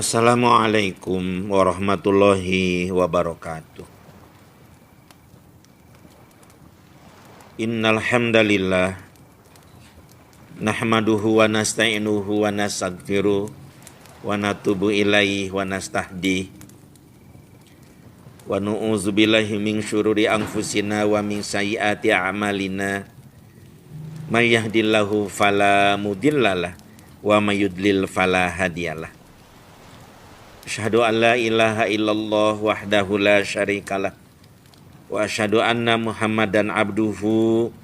Assalamualaikum warahmatullahi wabarakatuh. Innal hamdalillah nahmaduhu wa nasta'inuhu wa nastaghfiruh wa natubu ilaihi wa nastahdi wa nu'udzu billahi min syururi anfusina wa min sayyiati a'malina may yahdihillahu fala mudhillalah wa may yudlil fala hadiyalah. Asyhadu an la ilaha illallah wahdahu la syarikalah wa asyhadu anna Muhammadan abduhu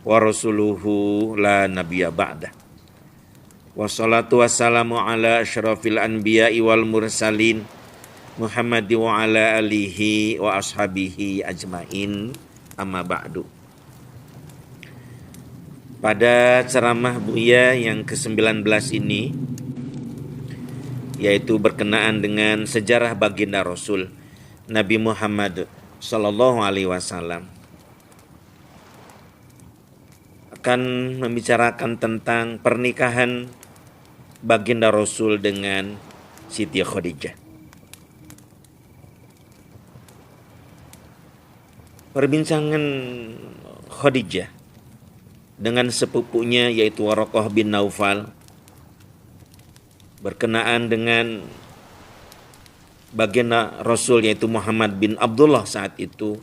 wa rasuluhu la nabiyya ba'dah. Wassalatu wassalamu ala asyrafil anbiya'i wal mursalin Muhammad wa ala alihi wa ashabihi ajmain, amma ba'du. Pada ceramah Buya yang ke-19 ini, yaitu berkenaan dengan sejarah baginda Rasul Nabi Muhammad Sallallahu Alaihi Wasallam, akan membicarakan tentang pernikahan baginda Rasul dengan Siti Khadijah. Perbincangan Khadijah dengan sepupunya yaitu Waraqah bin Naufal berkenaan dengan baginda Rasul yaitu Muhammad bin Abdullah saat itu,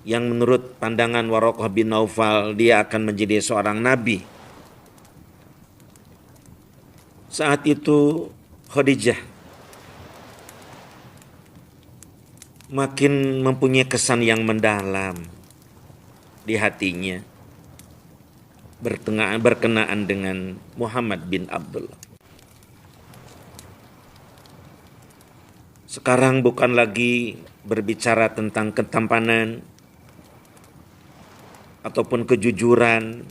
yang menurut pandangan Waraqah bin Naufal dia akan menjadi seorang nabi. Saat itu Khadijah makin mempunyai kesan yang mendalam di hatinya berkenaan dengan Muhammad bin Abdullah. Sekarang bukan lagi berbicara tentang ketampanan ataupun kejujuran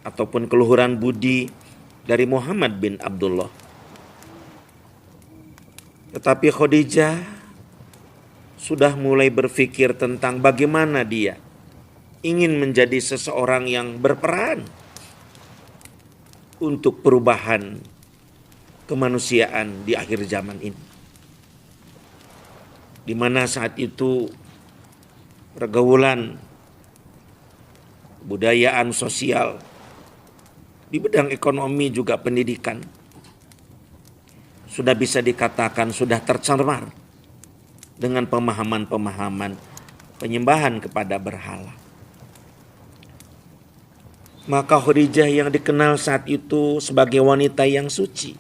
ataupun keluhuran budi dari Muhammad bin Abdullah. Tetapi Khadijah sudah mulai berpikir tentang bagaimana dia ingin menjadi seseorang yang berperan untuk perubahan kemanusiaan di akhir zaman ini, di mana saat itu pergaulan kebudayaan sosial di bidang ekonomi juga pendidikan sudah bisa dikatakan sudah tercemar dengan pemahaman-pemahaman penyembahan kepada berhala. Maka Khadijah yang dikenal saat itu sebagai wanita yang suci,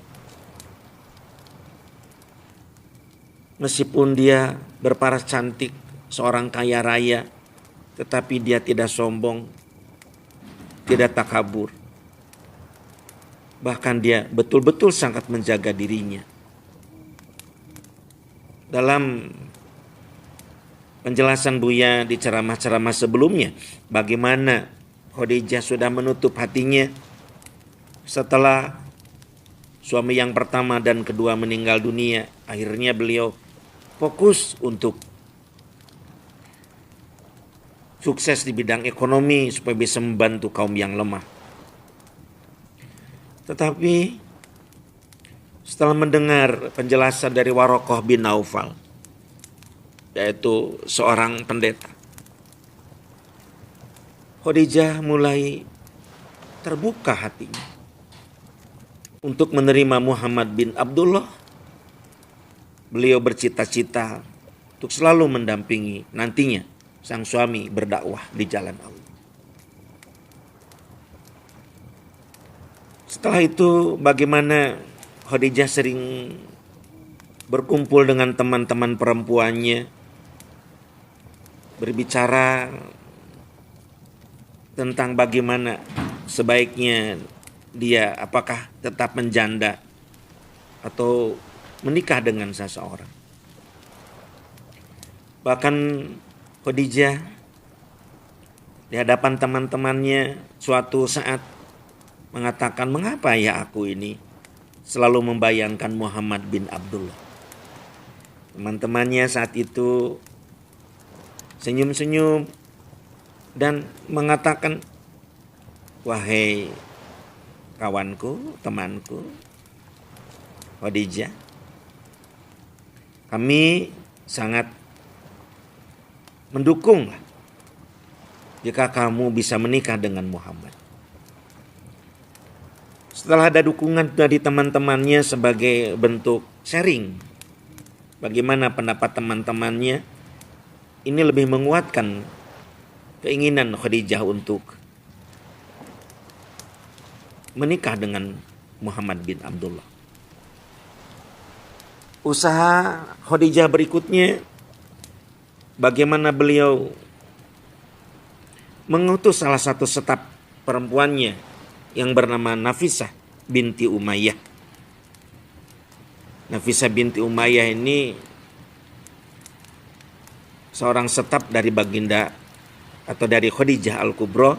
meskipun dia berparas cantik, seorang kaya raya, tetapi dia tidak sombong, tidak takabur. Bahkan dia betul-betul sangat menjaga dirinya. Dalam penjelasan Buya di ceramah-ceramah sebelumnya, bagaimana Khadijah sudah menutup hatinya setelah suami yang pertama dan kedua meninggal dunia. Akhirnya beliau fokus untuk sukses di bidang ekonomi supaya bisa membantu kaum yang lemah. Tetapi setelah mendengar penjelasan dari Waraqah bin Naufal, yaitu seorang pendeta, Khadijah mulai terbuka hatinya untuk menerima Muhammad bin Abdullah. Beliau bercita-cita untuk selalu mendampingi nantinya sang suami berdakwah di jalan Allah. Setelah itu bagaimana Khadijah sering berkumpul dengan teman-teman perempuannya, berbicara tentang bagaimana sebaiknya dia apakah tetap menjanda atau menikah dengan seseorang. Bahkan Khadijah di hadapan teman-temannya suatu saat mengatakan, mengapa ya aku ini selalu membayangkan Muhammad bin Abdullah. Teman-temannya saat itu senyum-senyum dan mengatakan, wahai kawanku, temanku, Khadijah, kami sangat mendukung jika kamu bisa menikah dengan Muhammad. Setelah ada dukungan dari teman-temannya sebagai bentuk sharing, bagaimana pendapat teman-temannya, ini lebih menguatkan keinginan Khadijah untuk menikah dengan Muhammad bin Abdullah. Usaha Khadijah berikutnya, bagaimana beliau mengutus salah satu staf perempuannya yang bernama Nafisah binti Umayyah. Nafisah binti Umayyah ini seorang staf dari baginda atau dari Khadijah Al-Kubra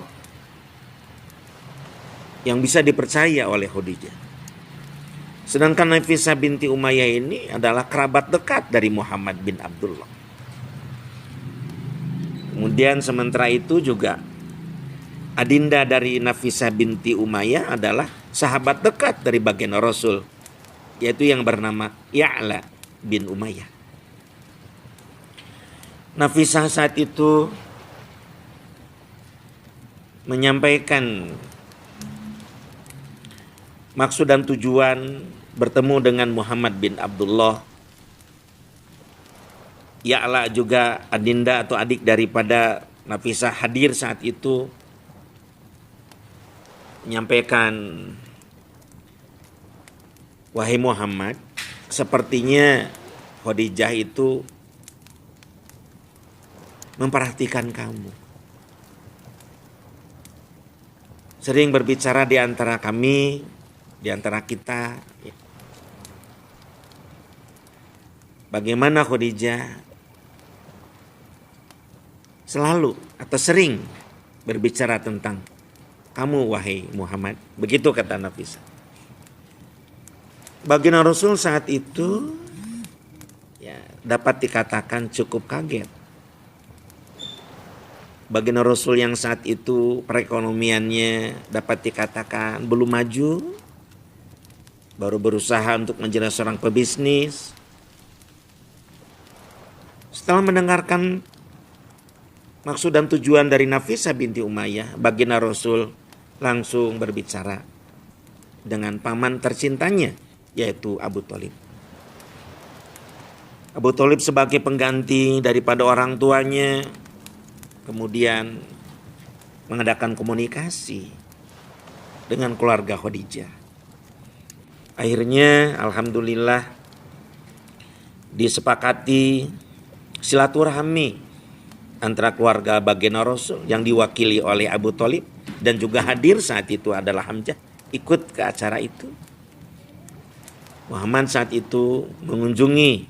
yang bisa dipercaya oleh Khadijah. Sedangkan Nafisah binti Umayyah ini adalah kerabat dekat dari Muhammad bin Abdullah. Kemudian sementara itu juga adinda dari Nafisah binti Umayyah adalah sahabat dekat dari baginda Rasul, yaitu yang bernama Ya'la bin Umayyah. Nafisah saat itu menyampaikan maksud dan tujuan bertemu dengan Muhammad bin Abdullah. Ya'la juga adinda atau adik daripada Nafisah hadir saat itu, menyampaikan, wahai Muhammad, sepertinya Khadijah itu memperhatikan kamu. Sering berbicara di antara kami, di antara kita. Bagaimana Khadijah selalu atau sering berbicara tentang kamu wahai Muhammad. Begitu kata Nafisah. Baginda Rasul saat itu dapat dikatakan cukup kaget. Baginda Rasul yang saat itu perekonomiannya dapat dikatakan belum maju, baru berusaha untuk menjadi seorang pebisnis. Setelah mendengarkan maksud dan tujuan dari Nafisah binti Umayyah, baginda Rasul langsung berbicara dengan paman tercintanya, yaitu Abu Thalib. Abu Thalib sebagai pengganti daripada orang tuanya, kemudian mengadakan komunikasi dengan keluarga Khadijah. Akhirnya alhamdulillah disepakati silaturahmi antara keluarga baginda Rasul yang diwakili oleh Abu Thalib, dan juga hadir saat itu adalah Hamzah, ikut ke acara itu. Muhammad saat itu mengunjungi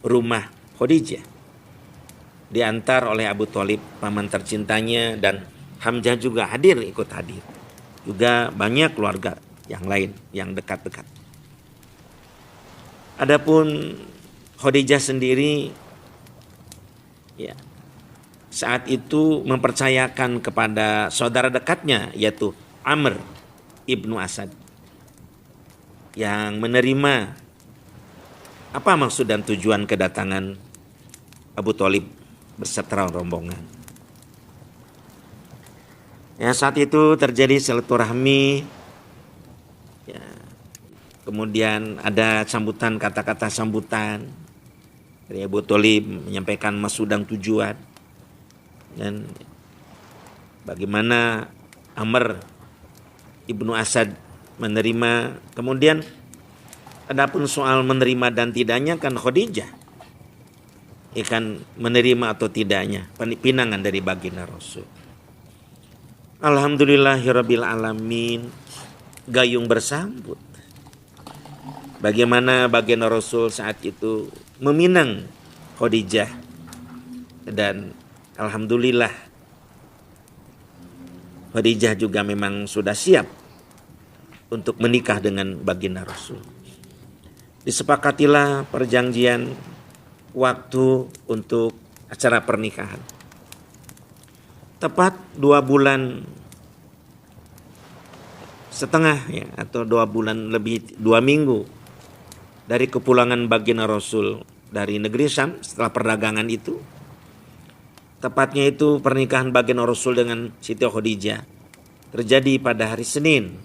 rumah Khadijah, diantar oleh Abu Thalib, paman tercintanya, dan Hamzah juga ikut hadir. Juga banyak keluarga yang lain yang dekat-dekat. Adapun Khadijah sendiri saat itu mempercayakan kepada saudara dekatnya, yaitu Amr ibnu Asad, yang menerima apa maksud dan tujuan kedatangan Abu Thalib beserta rombongan. Saat itu terjadi silaturahmi. Kemudian ada sambutan, kata-kata sambutan dari Abu Thalib menyampaikan maksud dan tujuan. Dan bagaimana Amr ibnu Asad menerima. Kemudian adapun soal menerima dan tidaknya kan Khadijah akan menerima atau tidaknya pinangan dari baginda Rasul. Alhamdulillahirabbil alamin, gayung bersambut. Bagaimana baginda Rasul saat itu meminang Khadijah, dan alhamdulillah Khadijah juga memang sudah siap untuk menikah dengan baginda Rasul. Disepakatilah perjanjian waktu untuk acara pernikahan. Tepat 2 bulan setengah atau 2 bulan lebih, 2 minggu dari kepulangan baginda Rasul dari negeri Syam setelah perdagangan itu. Tepatnya itu pernikahan baginda Rasul dengan Siti Khadijah terjadi pada hari Senin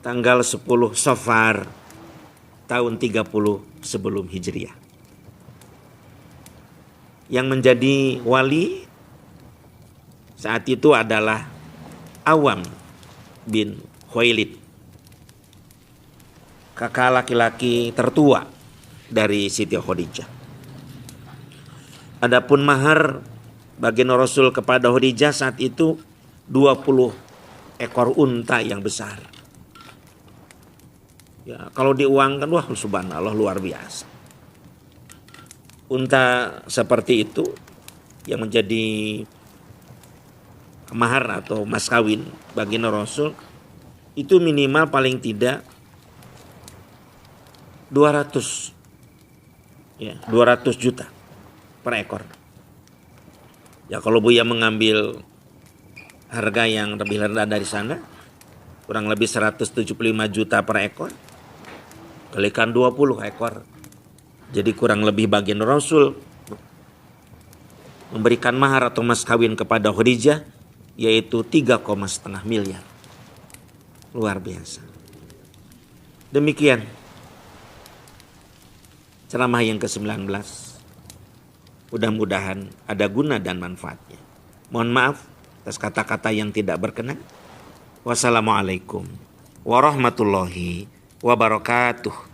tanggal 10 Safar tahun 30 sebelum Hijriah. Yang menjadi wali saat itu adalah Awam bin Khuwailid, kakak laki-laki tertua dari Siti Khadijah. Adapun mahar baginda Rasul kepada Khadijah saat itu 20 ekor unta yang besar. Ya, kalau diuangkan, wah subhanallah luar biasa. Unta seperti itu yang menjadi mahar atau mas kawin baginda Rasul itu minimal paling tidak 200 juta per ekor. Ya kalau Buya mengambil harga yang lebih rendah dari sana, kurang lebih 175 juta per ekor, kalikan 20 ekor. Jadi kurang lebih baginda Rasul memberikan mahar atau mas kawin kepada Khadijah yaitu 3,5 miliar. Luar biasa. Demikian ceramah yang ke-19. Mudah-mudahan ada guna dan manfaatnya. Mohon maaf atas kata-kata yang tidak berkenan. Wassalamualaikum warahmatullahi wabarakatuh.